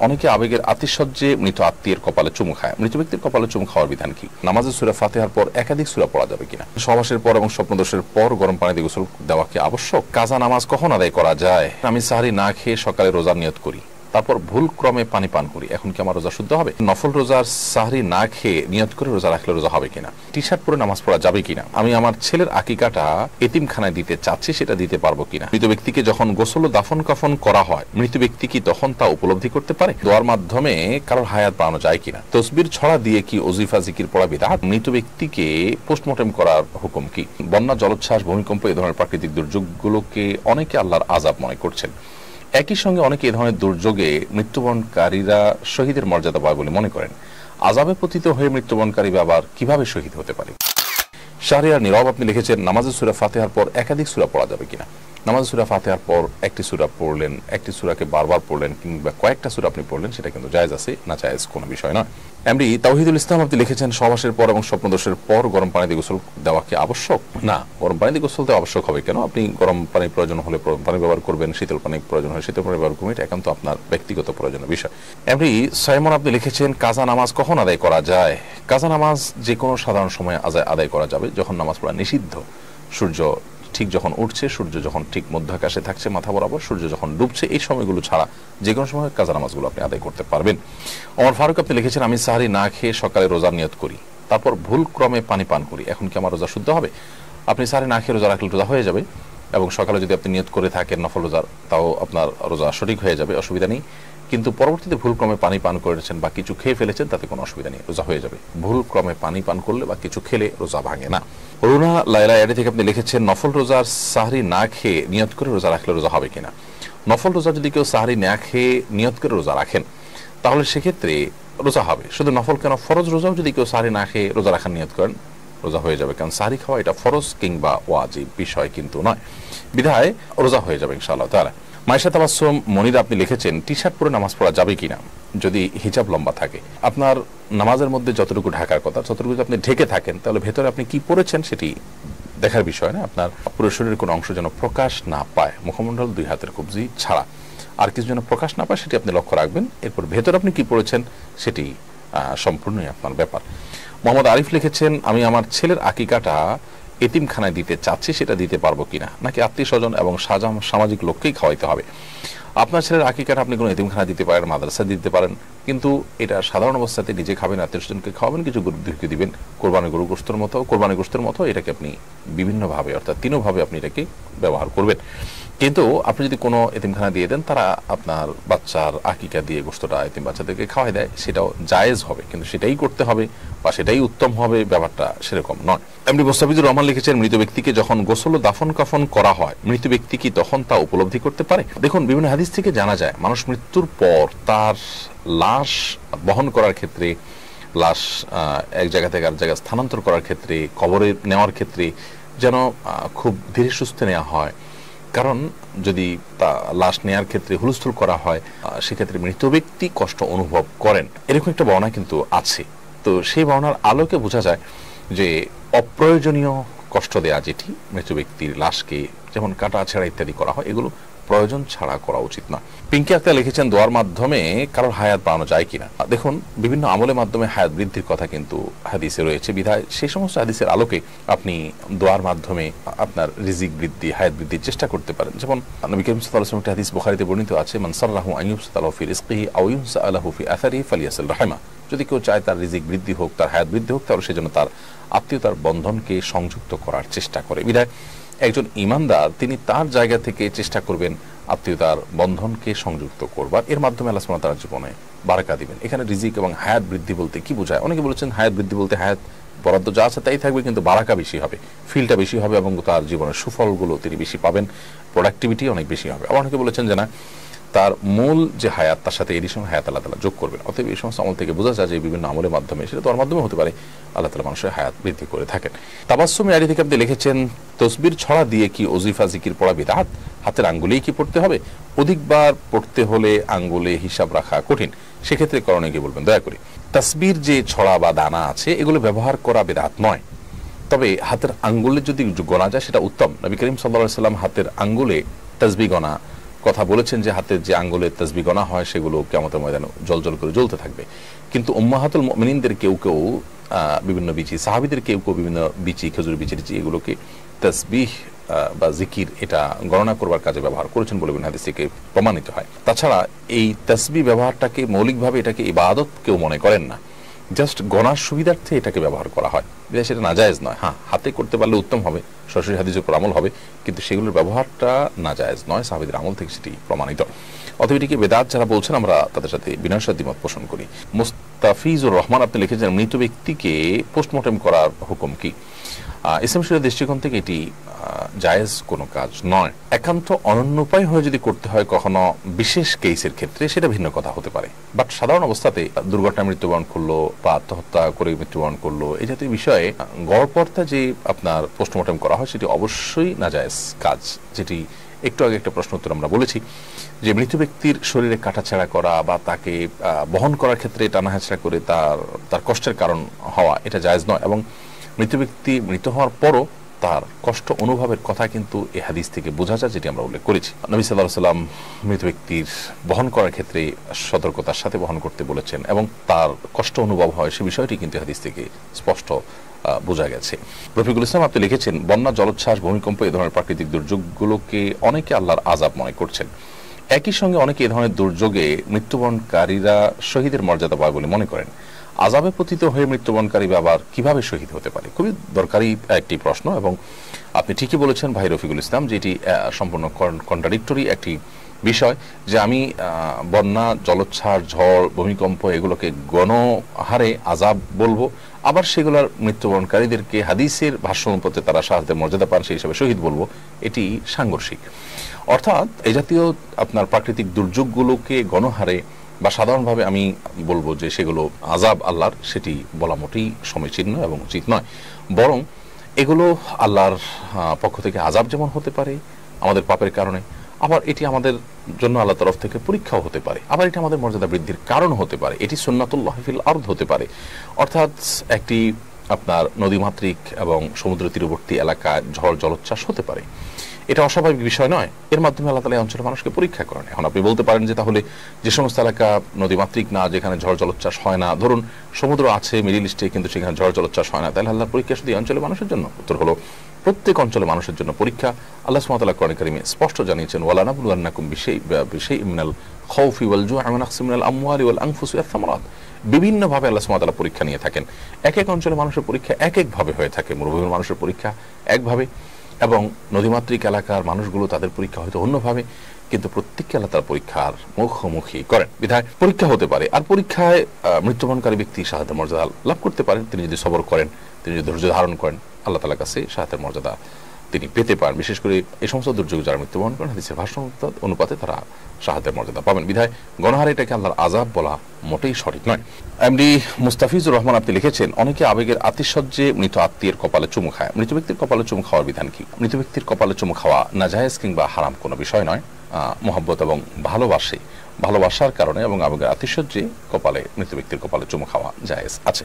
অনেকে আবেগের আতিশয্যে মৃত আত্মীয়ের কপালে চুমু খায়। মৃত ব্যক্তির কপালে চুমু খাওয়ার বিধান কি? নামাজে সূরা ফাতিহার পর একাধিক সূরা পড়া যাবে কিনা? সহবাসের পর এবং স্বপ্নদোষের পর গরম পানি দিয়ে গোসল দেওয়া কি আবশ্যক? কাজা নামাজ কখন আদায় করা যায়? আমি সাহারি না খেয়ে সকালে রোজার নিয়ত করি, তারপর ভুল ক্রমে পানি পান করি, এখন কি আমার রোজা শুদ্ধ হবে? নফল রোজার সাহরি না খেয়ে নিয়ত করে রোজা রাখলে রোজা হবে কিনা? টি শার্ট পরে নামাজ পড়া যাবে কিনা? আমি আমার ছেলের আকিকাটা এতিমখানায় দিতে চাচ্ছি, সেটা দিতে পারবো কিনা? মৃত ব্যক্তিকে যখন গোসল ও দাফন কাফন করা হয়, মৃত ব্যক্তি কি তখন তা উপলব্ধি করতে পারে? দোয়ার মাধ্যমে কারোর হায়াত বাড়ানো যায় কিনা? তসবির ছড়া দিয়ে কি ওজিফা জিকির পড়া বিদআত? মৃত ব্যক্তিকে পোস্টমর্টেম করার হুকুম কি? বন্যা, জলোচ্ছ্বাস, ভূমিকম্প এই ধরনের প্রাকৃতিক দুর্যোগগুলোকে অনেকে আল্লাহর আযাব মনে করছেন। একই সঙ্গে অনেকে এই ধরনের দুর্যোগে মৃত্যুবরণকারীরা শহীদের মর্যাদা পায় বলে মনে করেন। আযাবে পতিত হয়ে মৃত্যুবরণকারী আবার কিভাবে শহীদ হতে পারে? শাহরিয়ার নীরব আপনি লিখেছেন, নামাজে সূরা ফাতিহার পর একাধিক সূরা পড়া যাবে কিনা? নামাজে সূরা ফাতিহার পর একটি সূরা পড়লেন, একটি সূরাকে বারবার পড়লেন, কিংবা কয়েকটা সূরা আপনি পড়লেন, সেটা কিন্তু জায়েজ আছে, না জায়েজ কোনো বিষয় নয়। এমডি তাওহিদুল ইসলাম আপনি লিখেছেন, সহবাসের পর এবং স্বপ্নদোষের পর গরম পানি দিয়ে গোসল দেওয়া কি আবশ্যক? না, গরম পানি দিয়ে গোসল দেওয়া আবশ্যক হবে কেন? আপনি গরম পানির প্রয়োজন হলে গরম পানি ব্যবহার করবেন, শীতল পানির প্রয়োজন হলে শীতল পানি ব্যবহার করবেন, এটা একান্ত আপনার ব্যক্তিগত প্রয়োজনীয় বিষয়। এমডি সাইমন আপনি লিখেছেন, কাজা নামাজ কখন আদায় করা যায়? কাজা নামাজ যে কোনো সাধারণ সময়ে আদায় করা যাবে, যখন নামাজ পড়া নিষিদ্ধ। সূর্য ঠিক যখন উঠছে, সূর্য যখন ঠিক মধ্য আকাশে থাকছে মাথা বরাবর, সূর্য যখন ডুবছে, এই সময়গুলো ছাড়া যে কোনো সময় কাজা নামাজগুলো আপনি আদায় করতে পারবেন। ওমর ফারুক আপনি লিখেছেন, আমি সাহারি না খেয়ে সকালে রোজার নিয়ত করি, তারপর ভুল ক্রমে পানি পান করি, এখন কি আমার রোজা শুদ্ধ হবে? আপনি সাহারি না খেয়ে রোজা রাখলে রোজা হয়ে যাবে, এবং সকালে যদি আপনি নিয়ত করে থাকেন নফল রোজার, তাও আপনার রোজা সঠিক হয়ে যাবে, অসুবিধা নেই। কিন্তু পরবর্তীতে ভুল ক্রমে পানি পান করেছেন বা কিছু খেয়ে ফেলেছেন, তাতে কোনো অসুবিধা নেই, রোজা হয়ে যাবে। ভুল ক্রমে পানি পান করলে বা কিছু খেলে রোজা ভাঙে না। রুনা লায়লা এডি থেকে আপনি লিখেছেন, নফল রোজার সাহরি না খেয়ে নিয়ত করে রোজা রাখলে রোজা হবে কিনা? নফল রোজা যদি কেউ সাহরি না খেয়ে নিয়ত করে রোজা রাখেন, তাহলে সেক্ষেত্রে রোজা হবে। শুধু নফল কেন, ফরজ রোজাও যদি কেউ সাহরি না খেয়ে রোজা রাখার নিয়ত করেন, রোজা হয়ে যাবে। কারণ সাহরি খাওয়া এটা ফরজ কিংবা ওয়াজিব বিষয় কিন্তু নয়, বিধায় রোজা হয়ে যাবে ইনশাআল্লাহ তাআলা। মাইশা তাবাসসুম মনির আপনি লিখেছেন, টি শার্ট পরে নামাজ পড়া যাবে কিনা যদি হিজাব লম্বা থাকে? আপনার নামাজের মধ্যে যতটুকু ঢাকার কথা, ততটুকু আপনি ঢেকে থাকেন, তাহলে ভেতরে আপনি কি পড়েছেন সেটি দেখার বিষয় না। আপনার পুরো শরীরের কোনো অংশ যেন প্রকাশ না পায়, মুখমণ্ডল, দুই হাতের কবজি ছাড়া আর কিছু যেন প্রকাশ না পায়, সেটি আপনি লক্ষ্য রাখবেন। এরপর ভেতরে আপনি কি পড়েছেন সেটি সম্পূর্ণই আপনার ব্যাপার। মোহাম্মদ আরিফ লিখেছেন, আমি আমার ছেলের আকিকাটা এতিমখানায় দিতে চাচ্ছি, সেটা দিতে পারবো কিনা, নাকি আত্মীয় স্বজন এবং সামাজিক লোককেই খাওয়াইতে হবে? আপনার ছেলের আকিকাটা আপনি কোনো এতিমখানা দিতে পারেন, মাদ্রাসা দিতে পারেন, কিন্তু এটা সাধারণ অবস্থাতে নিজে খাবেন, আত্মীয় স্বজনকে খাওয়াবেন, কিছু গরুকে দিবেন, কোরবানি গোশতের মতো এটাকে আপনি বিভিন্নভাবে, অর্থাৎ তিনভাবে আপনি এটাকে ব্যবহার করবেন। কিন্তু আপনি যদি কোনো এতিমখানা দিয়ে দেন, তারা আপনার বাচ্চার আকিকা দিয়ে গোশতটা এতিম বাচ্চাদেরকে খাওয়াই দেয়, সেটাও জায়েজ হবে, কিন্তু সেটাই করতে হবে বা সেটাই উত্তম হবে, ব্যাপারটা সেরকম নয়। এমনি মোস্তাফিজুর রহমান লিখেছেন, মৃত ব্যক্তিকে যখন গোসল ও দাফন কাফন করা হয়, মৃত ব্যক্তি কি তখন তা উপলব্ধি করতে পারে? দেখুন, বিভিন্ন হাদিস থেকে জানা যায়, মানুষ মৃত্যুর পর তার লাশ বহন করার ক্ষেত্রে, লাশ এক জায়গা থেকে আর জায়গায় স্থানান্তর করার ক্ষেত্রে, কবরে নেওয়ার ক্ষেত্রে যেন খুব ধীরে সুস্থে নেওয়া হয়। কারণ যদি তা লাশ নেওয়ার ক্ষেত্রে হুলস্থুল করা হয়, সেক্ষেত্রে মৃত ব্যক্তি কষ্ট অনুভব করেন, এরকম একটা বর্ণনা কিন্তু আছে। তো সেই বর্ণনার আলোকে বোঝা যায় যে অপ্রয়োজনীয় কষ্ট দেয়া, যেটি মৃত ব্যক্তির লাশকে যেমন কাটা ছেঁড়া ইত্যাদি করা হয়, এগুলো প্রয়োজন ছাড়া করা উচিত নয়। পিঙ্কি আক্তার লিখেছেন, দোয়ার মাধ্যমে কারোর হায়াত বাড়ানো যায় কিনা? দেখুন, বিভিন্ন আমলের মাধ্যমে হায়াত বৃদ্ধির কথা কিন্তু হাদিসে রয়েছে, বিধায় সেই সমস্ত হাদিসের আলোকে আপনি দোয়ার মাধ্যমে আপনার রিজিক বৃদ্ধি, হায়াত বৃদ্ধির চেষ্টা করতে পারেন। যেমন নবী করিম সাল্লাল্লাহু আলাইহি ওয়াসাল্লাম একটা হাদিস বুখারীতে বর্ণিত আছে, মান সাররাহু আন ইউবসাতালাহু ফি রিজকিহি আও ইউনসাআলাহু ফি আসারিহি ফালিয়াসিল রাহিমা। যদি কেউ চায় তার রিজিক বৃদ্ধি হোক, তার হায়াত বৃদ্ধি হোক, তাহলে সেজন্য তার আত্মীয়তার বন্ধনকে সংযুক্ত করার চেষ্টা করে। বিধায় একজন ঈমানদার তিনি তার জায়গা থেকে চেষ্টা করবেন আত্মীয়তার বন্ধনকে সংযুক্ত করবার, এর মাধ্যমে আল্লাহ সুবহানাহু ওয়া তাআলা জীবনে বারাকা দিবেন। এখানে রিজিক এবং হায়াত বৃদ্ধি বলতে কি বোঝায়? অনেকে বলেছেন হায়াত বৃদ্ধি বলতে হায়াত বরাদ্দ যা আছে তাই থাকবে, কিন্তু বারাকা বেশি হবে, ফিলটা বেশি হবে, এবং তার জীবনের সুফলগুলো তিনি বেশি পাবেন, প্রোডাক্টিভিটি অনেক বেশি হবে। আবার অনেকে বলেছেন যে না, তার মূল যে হায়াত, তার সাথে এডিশনাল হায়াত আল্লাহ তাআলা যোগ করবেন। অতএব এই সমস্ত আমল থেকে বোঝা যায় যে বিভিন্ন আমলের মাধ্যমে, সেটা তোর মাধ্যমে হতে পারে, আল্লাহ তাআলা মানুষের হায়াত বৃদ্ধি করে থাকেন। তাবাসসুম আলী থেকে আপনি লিখেছেন, তসবির ছড়া দিয়ে কি ওজিফা জিকির পড়া বিদআত? হাতের আঙ্গুলেই কি পড়তে হবে? অধিকবার পড়তে হলে আঙ্গুলে হিসাব রাখা কঠিন, সেক্ষেত্রে করণীয় কি বলবেন দয়া করে? তাসবির যে ছড়া বা দানা আছে, এগুলো ব্যবহার করা বিদআত নয়, তবে হাতের আঙ্গুলে যদি গোনা যায় সেটা উত্তম। নবী করিম সাল্লাল্লাহু আলাইহি ওয়াসাল্লাম হাতের আঙ্গুলে তাসবিহ গোনা কথা বলেছেন যে হাতের যে আঙ্গুলের তাসবিহ গণা হয় সেগুলো কিয়ামতের ময়দানে জ্বলজ্বল করে জ্বলতে থাকবে। কিন্তু উম্মাহাতুল মুমিনিনদের কেউ কেউ বিভিন্ন বিচি, সাহাবীদের কেউ কেউ বিভিন্ন বিচি, খেজুর বিচি এগুলোকে তাসবিহ বা জিকির এটা গণনা করবার কাজে ব্যবহার করেছেন বলে হাদিস থেকে প্রমাণিত হয়। তাছাড়া এই তাসবিহ ব্যবহারটাকে মৌলিকভাবে এটাকে ইবাদত কেউ মনে করেন না, জাস্ট গণার সুবিধার্থে এটাকে ব্যবহার করা হয়, সেটা নাজায়েজ নয়। হ্যাঁ, হাতে করতে পারলে উত্তম হবে, সরাসরি হাদিসের উপর আমল হবে, কিন্তু সেগুলোর ব্যবহারটা নাজায়েজ নয়, সাহাবীদের আমল থেকে সেটি প্রমাণিত। অতএব এটিকে বেদাত যারা বলছেন আমরা তাদের সাথে বিনয়ের সাথে দ্বিমত পোষণ করি। মুস্তাফিজুর রহমান আপনি লিখেছেন, মৃত ব্যক্তিকে পোস্টমর্টেম করার হুকুম কি? ইসলাম শরীয়তের দৃষ্টিকোণ থেকে এটি জায়েজ কোনো কাজ নয়। একান্ত অনন্য উপায় হয়ে যদি করতে হয় কখনো বিশেষ কেসের ক্ষেত্রে সেটা ভিন্ন কথা হতে পারে, বাট সাধারণ অবস্থাতে দুর্ঘটনায় মৃত্যুবরণ করলো বা আত্মহত্যা করে মৃত্যুবরণ করলো এই জাতীয় বিষয়ে গড়পড়তা যে আপনার পোস্টমর্টেম করা হয় সেটি অবশ্যই নাজায়েজ কাজ। যেটি একটু আগে একটা প্রশ্ন উত্তর আমরা বলেছি যে মৃত ব্যক্তির শরীরে কাটাছেঁড়া করা বা তাকে বহন করার ক্ষেত্রে টানাহেঁচড়া করে তার কষ্টের কারণ হওয়া এটা জায়েজ নয়, এবং মৃত ব্যক্তি মৃত হওয়ার পরও তার কষ্ট অনুভবের কথা কিন্তু এই হাদিস থেকে বোঝা যায়, যেটি আমরা উল্লেখ করেছি। নবী সাল্লাল্লাহু আলাইহি ওয়াসাল্লাম মৃত ব্যক্তির বহন করার ক্ষেত্রে সতর্কতার সাথে বহন করতে বলেছেন এবং তার কষ্ট অনুভব হয় সে বিষয়টি কিন্তু হাদিস থেকে স্পষ্ট বোঝা গেছে। রফিকুল ইসলাম আপনি লিখেছেন, বন্যা, জলোচ্ছ্বাস, ভূমিকম্প এই ধরনের প্রাকৃতিক দুর্যোগগুলোকে অনেকে আল্লাহর আযাব মনে করছেন। একই সঙ্গে অনেকে এই ধরনের দুর্যোগে মৃত্যুবরণকারীরা শহীদের মর্যাদা পায় বলে মনে করেন। আযাবে পতিত হয়ে মৃত্যুবরণকারী আবার কিভাবে শহীদ হতে পারে? খুবই দরকারি একটি প্রশ্ন, এবং আপনি ঠিকই বলেছেন ভাই রফিকুল ইসলাম যে এটি সম্পূর্ণ কন্ট্রাডিক্টরি একটি বিষয়, যে আমি বন্যা, জলোচ্ছ্বাস, ঝড়, ভূমিকম্প এগুলোকে গণহারে আযাব বলবো, আবার সেগুলোর মৃত্যুবরণকারীদেরকে হাদিসের ভাষ্য অনুপাতে তারা শাহাদাতের মর্যাদা পান সেই হিসাবে শহীদ বলবো, এটি সাংঘর্ষিক। অর্থাৎ এই জাতীয় আপনার প্রাকৃতিক দুর্যোগগুলোকে গণহারে বা সাধারণভাবে আমি বলবো যে সেগুলো আযাব আল্লাহর, সেটি বলা মোটেই সমীচীন এবং উচিত নয়। বরং এগুলো আল্লাহর পক্ষ থেকে আযাব যেমন হতে পারে আমাদের পাপের কারণে, আবার এটি আমাদের জন্য আল্লাহর তরফ থেকে পরীক্ষাও হতে পারে, আবার এটি আমাদের মর্যাদা বৃদ্ধির কারণ হতে পারে, এটি সুন্নাতুল্লাহ ফিল আরদ হতে পারে। অর্থাৎ একটি আপনার নদীমাতৃক এবং সমুদ্র তীরবর্তী এলাকায় ঝড় জলোচ্ছ্বাস হতে পারে, এটা অস্বাভাবিক বিষয় নয়। এর মাধ্যমে আল্লাহ তাআলা এই অঞ্চলের মানুষকে পরীক্ষা করেন। এখন আপনি বলতে পারেন যে তাহলে যে সমস্ত এলাকা নদীমাতৃক না, যেখানে ঝড় জলোচ্ছ্বাস হয় না, ধরুন সমুদ্র আছে মিডল ইস্টে কিন্তু সেখানে ঝড় জলোচ্ছ্বাস হয় না, তাহলে আল্লাহর পরীক্ষা শুধু এই অঞ্চলের মানুষের জন্য? উত্তর হলো প্রত্যেক অঞ্চলের মানুষের জন্য পরীক্ষা। আল্লাহ সুবহানাহু ওয়া তাআলা কোরআন কারীমে স্পষ্ট জানিয়েছেন, ওয়ালা নাবলুওয়ান্নাকুম বিশাইইম মিনাল খাউফি ওয়াল জু'i ওয়া নাকসিম মিনাল আমওয়ালি ওয়াল আনফুসি ওয়াস সামারাত। বিভিন্নভাবে আল্লাহ সুবহানাহু ওয়া তাআলা পরীক্ষা নিয়ে থাকেন। এক এক অঞ্চলের মানুষের পরীক্ষা এক একভাবে হয়ে থাকে। মরুভূমির মানুষের পরীক্ষা একভাবে, এবং নদীমাতৃক এলাকার মানুষগুলো তাদের পরীক্ষা হয়তো অন্যভাবে, কিন্তু প্রত্যেককে আল্লাহ তার পরীক্ষার মুখোমুখি করেন বিধায় পরীক্ষা হতে পারে। আর পরীক্ষায় মৃত্যুবরণকারী ব্যক্তি শাহাদাতের মর্যাদা লাভ করতে পারেন, তিনি যদি সবর করেন, তিনি যদি ধৈর্য ধারণ করেন, আল্লাহ তাআলার কাছে শাহাদাতের মর্যাদা তিনি পেতে পারেন। বিশেষ করে এই সমস্ত দুর্যোগ যারা মৃত্যুবরণ করেন হাদিসের ভাষ্য অনুপাতে তারা শাহাদাতের মর্যাদা পাবেন বিধায় গণহারে এটাকে আল্লাহর আযাব বলা মোটেই সঠিক নয়। এমডি মুস্তাফিজুর রহমান আপনি লিখেছেন, অনেকে আবেগের আতিশয্যে মৃত আত্মীয়ের কপালে চুমু খায়, মৃত ব্যক্তির কপালে চুমু খাওয়ার বিধান কি? মৃত ব্যক্তির কপালে চুমু খাওয়া নাজায়েজ কিংবা হারাম কোনো বিষয় নয়। মহব্বত এবং ভালোবাসার কারণে এবং আবেগের আতিশয্যে মৃত ব্যক্তির কপালে চুমু খাওয়া জায়েজ আছে।